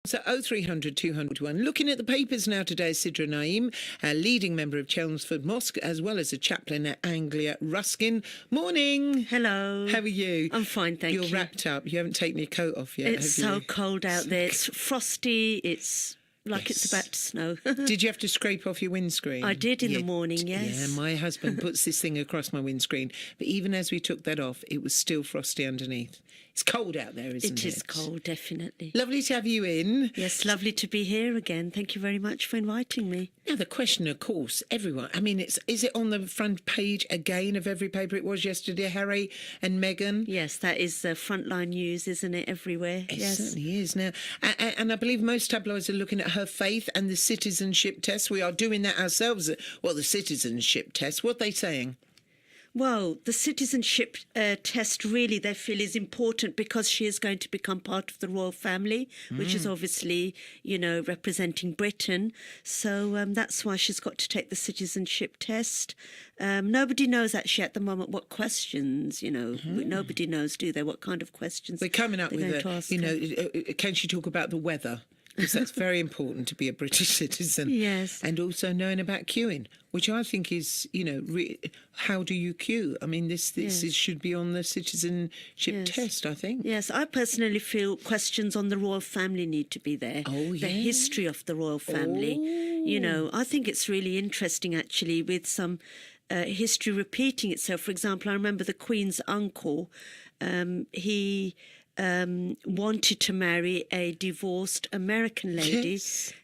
So 0300 201. Looking at the papers now today, Sidra Naeem, a leading member of Chelmsford Mosque, as well as a chaplain at Anglia Ruskin. Morning. Hello. How are you? I'm fine, thank you. You're wrapped up. You haven't taken your coat off yet, It's have so you? cold out there. It's frosty. It's like Yes. it's about to snow. Did you have to scrape off your windscreen? I did in the morning, yes. Yeah, my husband puts this thing across my windscreen. But even as we took that off, it was still frosty underneath. It's cold out there, isn't it? It is cold, definitely. Lovely to have you in. Yes, lovely to be here again. Thank you very much for inviting me. Now, the question, of course, everyone, I mean, is it on the front page again of every paper? It was yesterday, Harry and Meghan. Yes, that is frontline news, isn't it, everywhere? It Yes. certainly is now. And I believe most tabloids are looking at her faith and the citizenship test. We are doing that ourselves. Well, the citizenship test, what are they saying? Well, the citizenship test really they feel is important because she is going to become part of the royal family, which is obviously, representing Britain. So that's why she's got to take the citizenship test. Nobody knows actually at the moment what questions, nobody knows, do they? What kind of questions We're coming up they're with going to ask her. can she talk about the weather? Because that's very important to be a British citizen. Yes. And also knowing about queuing, which I think is, how do you queue? I mean, this should be on the citizenship test, I think. Yes, I personally feel questions on the royal family need to be there. Oh, The history of the royal family. I think it's really interesting, actually, with some history repeating itself. For example, I remember the Queen's uncle, he wanted to marry a divorced American lady,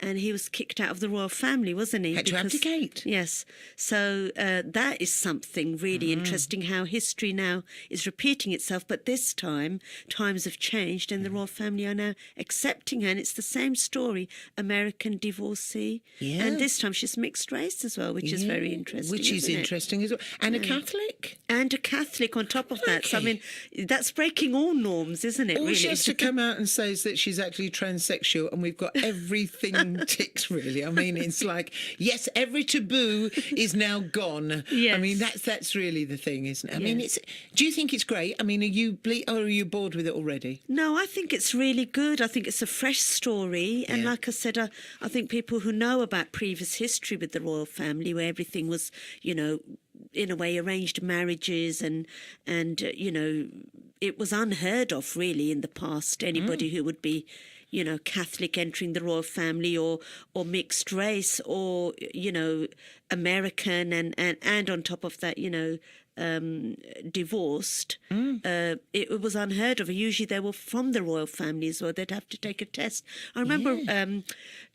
and he was kicked out of the royal family, wasn't he? Had to abdicate. Yes. So that is something really interesting, how history now is repeating itself. But this time, times have changed and the royal family are now accepting her. And it's the same story, American divorcee. Yeah. And this time she's mixed race as well, which is very interesting. Which is isn't it? interesting as well. And a Catholic. And a Catholic on top of that. So, I Okay. mean, that's breaking all norms, isn't it, All really? she has to come out and say is that she's actually transsexual, and we've got everything ticked, really. I mean, it's like, yes, every taboo is now gone. Yes. I mean, that's really the thing, isn't it? I mean, Yes. do you think it's great? I mean, or are you bored with it already? No, I think it's really good. I think it's a fresh story. And Yeah. like I said, I think people who know about previous history with the royal family, where everything was, in a way, arranged marriages and it was unheard of, really, in the past. Anybody who would be, Catholic entering the royal family or mixed race or, American and on top of that, divorced, it was unheard of. Usually they were from the royal families or they'd have to take a test. I remember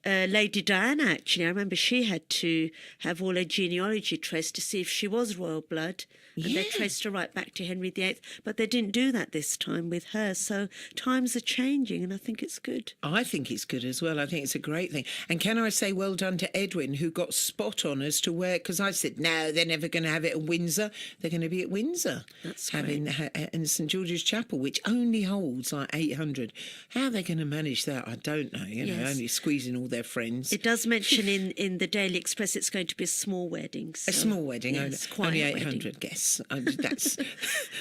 Lady Diana, actually, I remember she had to have all her genealogy traced to see if she was royal blood. And they traced her right back to Henry VIII. But they didn't do that this time with her. So times are changing and I think it's good. I think it's good as well. I think it's a great thing. And can I say well done to Edwin, who got spot on as to where, because I said, no, they're never going to have it at Windsor. They're going to be at Windsor. That's having in St George's Chapel, which only holds like 800. How are they going to manage that? I don't know. Only squeezing all their friends. It does mention in the Daily Express it's going to be a small wedding. So, A small wedding, yes, only quiet 800 wedding. guests.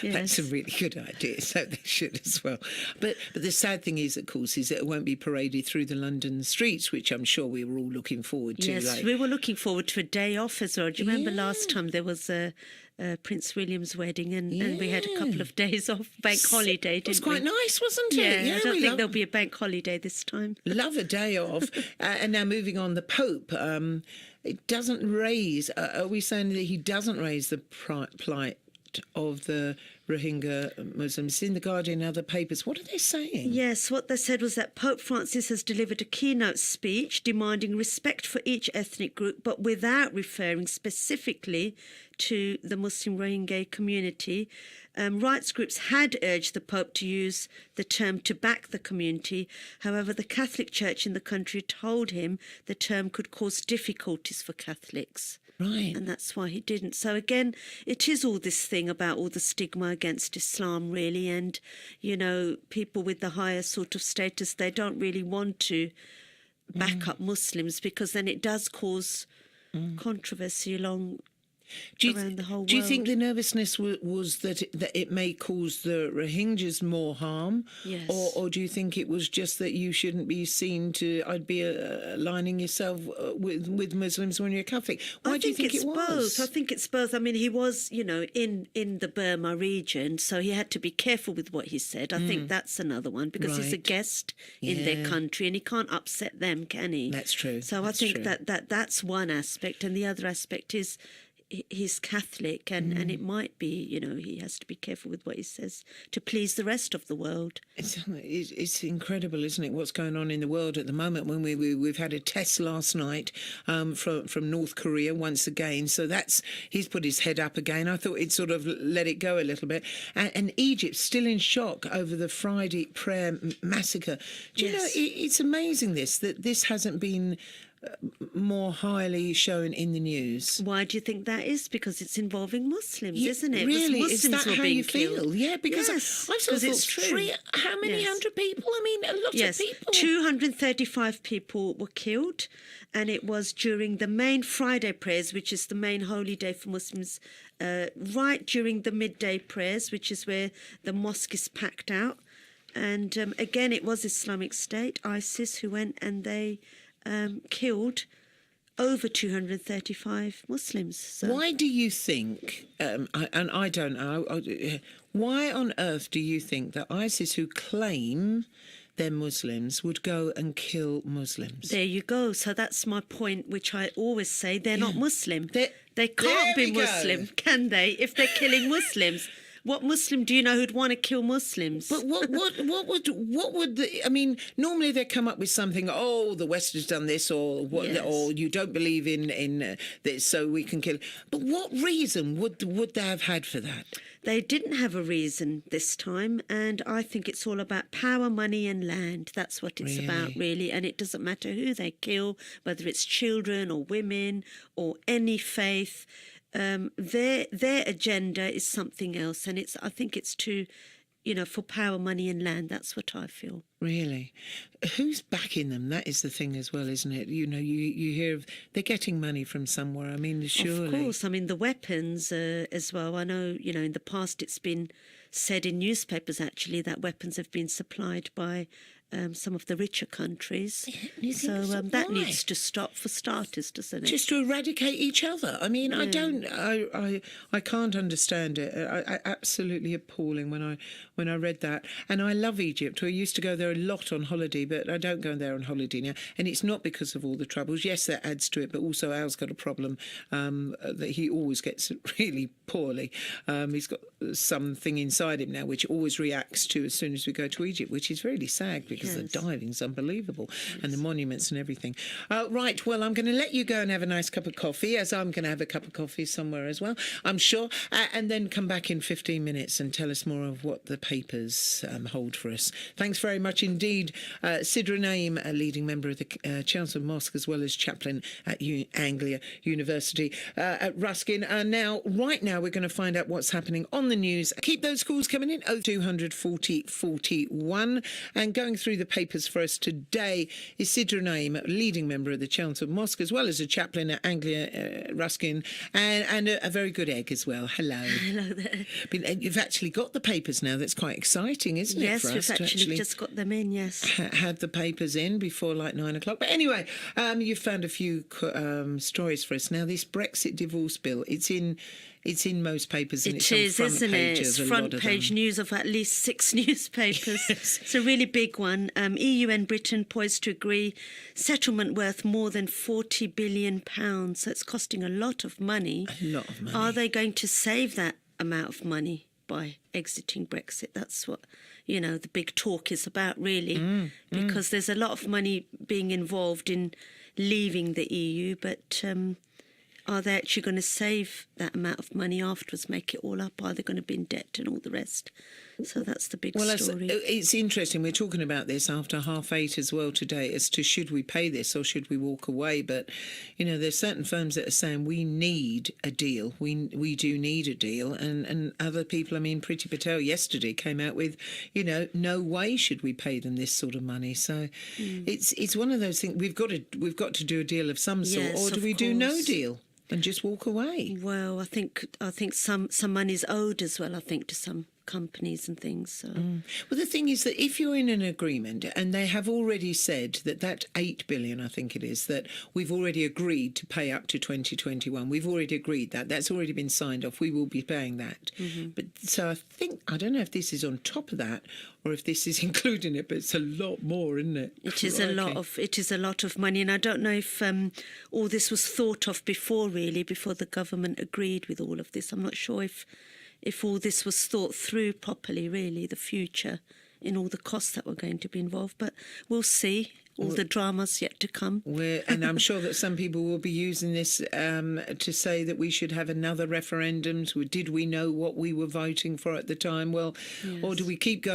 That's a really good idea, so they should as well. But the sad thing is, of course, is that it won't be paraded through the London streets, which I'm sure we were all looking forward to. Yes, we were looking forward to a day off as well. Do you remember last time there was a Prince William's wedding and we had a couple of days off, bank holiday, didn't we? It was quite nice, wasn't it? Yeah, I don't think there'll be a bank holiday this time. Love a day off. And now moving on, the Pope, it doesn't raise, are we saying that he doesn't raise the plight of the Rohingya Muslims? In The Guardian and other papers, what are they saying? Yes, what they said was that Pope Francis has delivered a keynote speech demanding respect for each ethnic group, but without referring specifically to the Muslim Rohingya community. Rights groups had urged the Pope to use the term to back the community. However, the Catholic Church in the country told him the term could cause difficulties for Catholics. Right. And that's why he didn't. So again, it is all this thing about all the stigma against Islam, really. And, people with the higher sort of status, they don't really want to back up Muslims because then it does cause controversy along around the whole world. Do you think the nervousness was that it may cause the Rohingyas more harm? Yes. Or do you think it was just that you shouldn't be seen to, I'd be aligning yourself with Muslims when you're Catholic? Why do you think it was? Both. I think it's both. I mean, he was, in the Burma region, so he had to be careful with what he said. I think that's another one, because he's a Right. guest in their country and he can't upset them, can he? That's true. So That's I think true. that's one aspect, and the other aspect is he's Catholic, and it might be, he has to be careful with what he says to please the rest of the world. It's incredible, isn't it, what's going on in the world at the moment? When we've had a test last night from North Korea once again, so he's put his head up again. I thought he'd sort of let it go a little bit. And Egypt still in shock over the Friday prayer massacre. Do you know, Yes. it's amazing that this hasn't been more highly shown in the news. Why do you think that is? Because it's involving Muslims, isn't it? Really, Muslims is that were how being you killed. feel? Yeah, because Yes, I've sort of 'cause it's thought true. how many Yes. hundred people? I mean, a lot Yes, of people. 235 people were killed, and it was during the main Friday prayers, which is the main holy day for Muslims, right during the midday prayers, which is where the mosque is packed out. And again, it was Islamic State, ISIS, who went and they killed over 235 Muslims. So. Why do you think, I don't know, why on earth do you think that ISIS, who claim they're Muslims, would go and kill Muslims? There you go. So that's my point, which I always say, they're not Muslim. They there can't be we go. Muslim, can they, if they're killing Muslims? What Muslim do you know who'd want to kill Muslims? But what would I mean? Normally they come up with something. Oh, the West has done this, or what? Yes. Or you don't believe in this, so we can kill. But what reason would they have had for that? They didn't have a reason this time, and I think it's all about power, money and land. That's what it's about, really, and it doesn't matter who they kill, whether it's children or women or any faith. Their agenda is something else, and I think it's for power, money and land. That's what I feel. Really? Who's backing them? That is the thing as well, isn't it? You hear of they're getting money from somewhere. I mean, surely. Of course. I mean, the weapons as well. I know, in the past it's been said in newspapers, actually, that weapons have been supplied by some of the richer countries. You think so? That Why? needs to stop for starters, doesn't it? Just to eradicate each other. I mean, I can't understand it. I absolutely appalling when I read that. And I love Egypt. I used to go there a lot on holiday, but I don't go there on holiday now. And it's not because of all the troubles. Yes, that adds to it, but also Al's got a problem that he always gets really poorly. He's got something inside him now which always reacts to as soon as we go to Egypt, which is really sad because the diving's unbelievable and the monuments and everything. Right, well, I'm going to let you go and have a nice cup of coffee, as I'm going to have a cup of coffee somewhere as well, I'm sure, and then come back in 15 minutes and tell us more of what the papers hold for us. Thanks very much indeed. Sidra Naeem, a leading member of the Chelmsford Mosque, as well as chaplain at Anglia University at Ruskin. Right now, we're going to find out what's happening on the news. Keep those calls coming in, 0200 40 41. And going through the papers for us today is Sidra Naeem, leading member of the Chelmsford Mosque, as well as a chaplain at Anglia Ruskin, and a very good egg as well. Hello. Hello there. But you've actually got the papers now. That's quite exciting, isn't it, Yes, for us we've to actually just got them in, yes. had the papers in before like 9 o'clock. But anyway, you've found a few stories for us. Now, this Brexit divorce bill, it's in most papers, and It it's is, on front isn't page it? It's of a front lot of page them. news of at least 6 newspapers. It's a really big one. EU and Britain poised to agree settlement worth more than £40 billion. So it's costing a lot of money. A lot of money. Are they going to save that amount of money by exiting Brexit? That's what, the big talk is about, really, because there's a lot of money being involved in leaving the EU, but are they actually going to save that amount of money afterwards, make it all up? Are they going to be in debt and all the rest? So that's the big story. It's interesting. We're talking about this after 8:30 as well today as to should we pay this or should we walk away. But, there's certain firms that are saying we need a deal. We do need a deal. And other people, Priti Patel yesterday came out with, no way should we pay them this sort of money. So it's one of those things. We've got to do a deal of some sort, Yes, or do of we do no course. deal? and just walk away. Well, I think some money's owed as well, I think, to some companies and things. So. Well, the thing is that if you're in an agreement and they have already said that 8 billion, I think it is, that we've already agreed to pay up to 2021, we've already agreed that's already been signed off, we will be paying that. But so I don't know if this is on top of that or if this is including it, but it's a lot more, isn't it? It is a lot of money, and I don't know if all this was thought of before the government agreed with all of this. I'm not sure if all this was thought through properly, really, the future in all the costs that were going to be involved. But we'll see. All the dramas yet to come. And I'm sure that some people will be using this to say that we should have another referendum. So did we know what we were voting for at the time? Well, yes. Or do we keep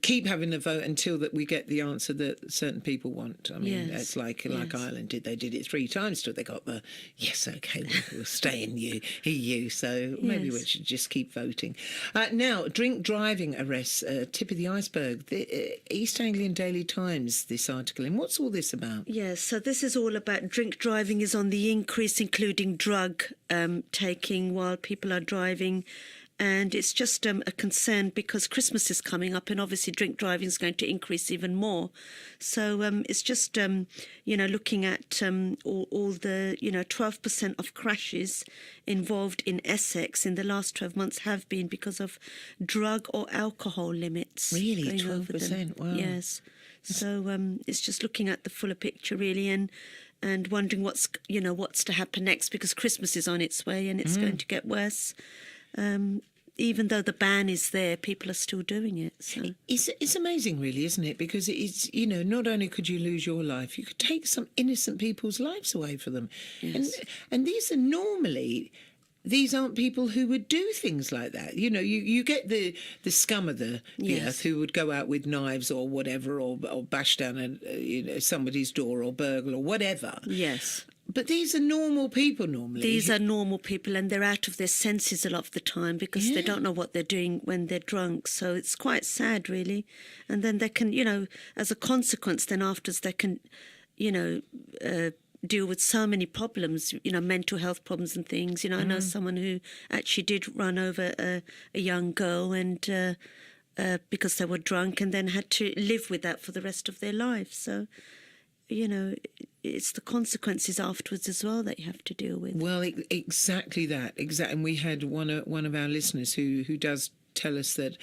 keep having the vote until that we get the answer that certain people want? I mean, Yes. it's like Yes. Ireland did. They did it 3 times till they got the, yes, OK, we'll stay in EU. So maybe we should just keep voting. Now, drink driving arrests, tip of the iceberg. The East Anglian Daily Times, this article. And what's all this about? Yes, so this is all about drink driving is on the increase, including drug taking while people are driving. And it's just a concern because Christmas is coming up and obviously drink driving is going to increase even more. So it's just, looking at all the, 12% of crashes involved in Essex in the last 12 months have been because of drug or alcohol limits. Really? Going over them. 12%? Wow. Yes. So it's just looking at the fuller picture, really, and wondering what's to happen next because Christmas is on its way and it's going to get worse. Even though the ban is there, people are still doing it. So. It's amazing, really, isn't it? Because it's, not only could you lose your life, you could take some innocent people's lives away from them. Yes. And these aren't people who would do things like that. You get the scum of the earth who would go out with knives or whatever or bash down somebody's door or burgle or whatever. Yes. But these are normal people normally. These are normal people and they're out of their senses a lot of the time because they don't know what they're doing when they're drunk. So it's quite sad, really. And then they can, as a consequence, then afterwards they can, deal with so many problems, mental health problems and things. I know someone who actually did run over a young girl and because they were drunk and then had to live with that for the rest of their life. So, it's the consequences afterwards as well that you have to deal with. Well, exactly that. Exactly. And we had one of our listeners who does tell us that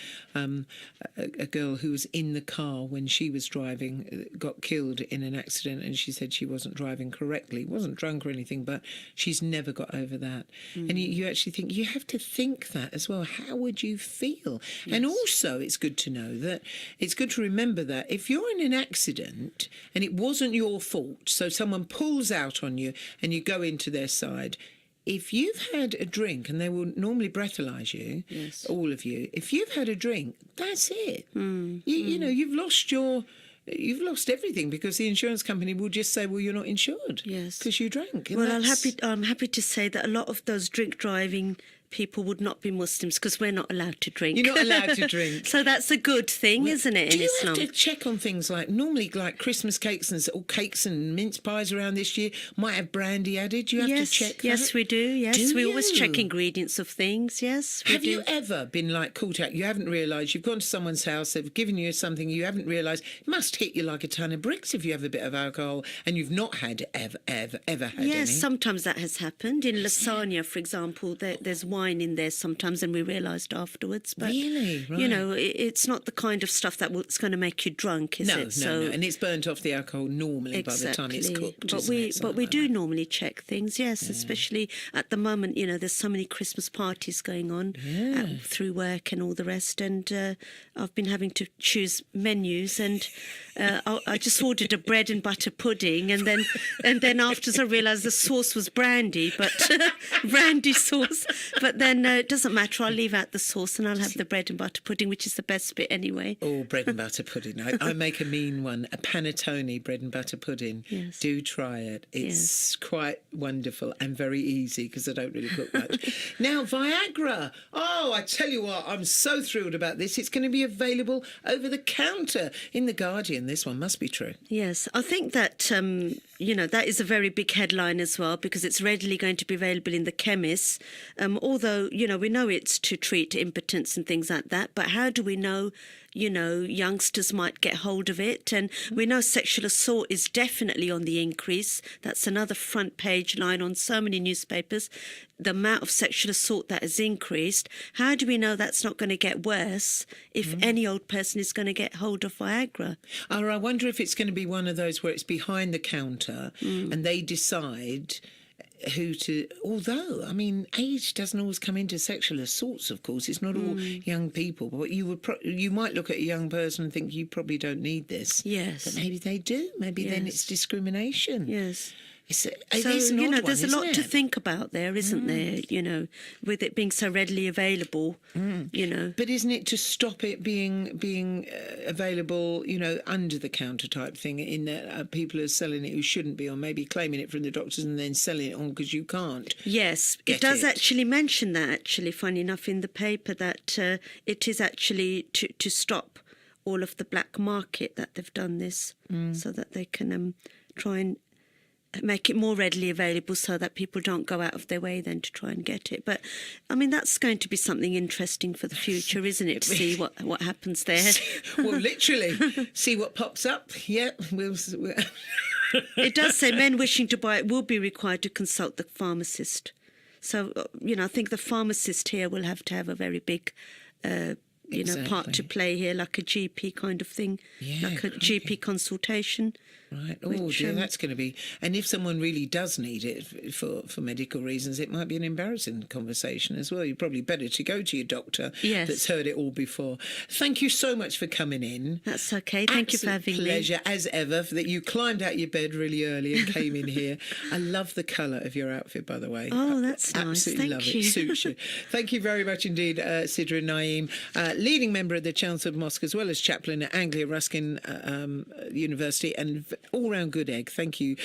a girl who was in the car when she was driving got killed in an accident, and she said she wasn't driving correctly, wasn't drunk or anything, but she's never got over that. And you actually think, you have to think that as well. How would you feel? Yes. And also it's good to know that, it's good to remember that if you're in an accident and it wasn't your fault, so someone pulls out on you and you go into their side, if you've had a drink, and they will normally breathalyse you, all of you, if you've had a drink, that's it. You've lost everything because the insurance company will just say, well, you're not insured because you drank. Well, I'm happy to say that a lot of those drink driving people would not be Muslims because we're not allowed to drink. You're not allowed to drink. So that's a good thing, isn't it, in Islam? Do you have to check on things normally like Christmas cakes and mince pies around this year might have brandy added? Do you have to check that? Yes, we do. Yes, do we always you? check ingredients of things. Yes, we have do. you ever been caught out? You haven't realised, you've gone to someone's house, they've given you something, you haven't realised, it must hit you like a ton of bricks if you have a bit of alcohol and you've not had ever had any. Yes, sometimes that has happened. In lasagna, for example, there's wine in there sometimes, and we realised afterwards. But, really? Right. It's not the kind of stuff that's going to make you drunk, is it? No. And it's burnt off the alcohol normally by the time it's cooked. But we do normally check things, yes, especially at the moment, there's so many Christmas parties going on through work and all the rest. And I've been having to choose menus, and I just ordered a bread and butter pudding, and then afterwards I realised the sauce was brandy, but brandy sauce. But then it doesn't matter. I'll leave out the sauce and I'll have the bread and butter pudding, which is the best bit anyway. Oh, bread and butter pudding. I make a mean one, a panettone bread and butter pudding. Yes. Do try it. It's quite wonderful and very easy because I don't really cook much. Now, Viagra. Oh, I tell you what, I'm so thrilled about this. It's going to be available over the counter in The Guardian. This one must be true. Yes, I think that, that is a very big headline as well, because it's readily going to be available in the chemists. Although, we know it's to treat impotence and things like that. But how do we know, youngsters might get hold of it? And we know sexual assault is definitely on the increase. That's another front page line on so many newspapers. The amount of sexual assault that has increased. How do we know that's not going to get worse if any old person is going to get hold of Viagra? Or I wonder if it's going to be one of those where it's behind the counter and they decide who to. Although, age doesn't always come into sexual assaults, of course. It's not all young people. But you might look at a young person and think you probably don't need this. Yes. But maybe they do. Maybe then it's discrimination. Yes. It So, is an odd one, there's a lot isn't to it? think about there, isn't there? With it being so readily available, But isn't it to stop it being available, under the counter type thing, in that people are selling it who shouldn't be, or maybe claiming it from the doctors and then selling it on because you can't? Yes, Get it does it. actually mention that, actually, funny enough, in the paper, that it is actually to stop all of the black market that they've done this, so that they can try and make it more readily available so that people don't go out of their way then to try and get it. But, that's going to be something interesting for the future, isn't it, to see what happens there? Well, literally, see what pops up. Yeah, we'll It does say men wishing to buy it will be required to consult the pharmacist. So, I think the pharmacist here will have to have a very big, part to play here, like a GP kind of thing, like a GP consultation. Right. Oh, dear, that's going to be... And if someone really does need it for medical reasons, it might be an embarrassing conversation as well. You're probably better to go to your doctor that's heard it all before. Thank you so much for coming in. That's okay. Thank you for having me. Pleasure, as ever, that you climbed out your bed really early and came in here. I love the colour of your outfit, by the way. Oh, that's nice. Absolutely Thank love you. it. Suits you. Thank you very much indeed, Sidra and Naeem, leading member of the Chelmsford Mosque, as well as chaplain at Anglia Ruskin University, and all-round good egg. Thank you.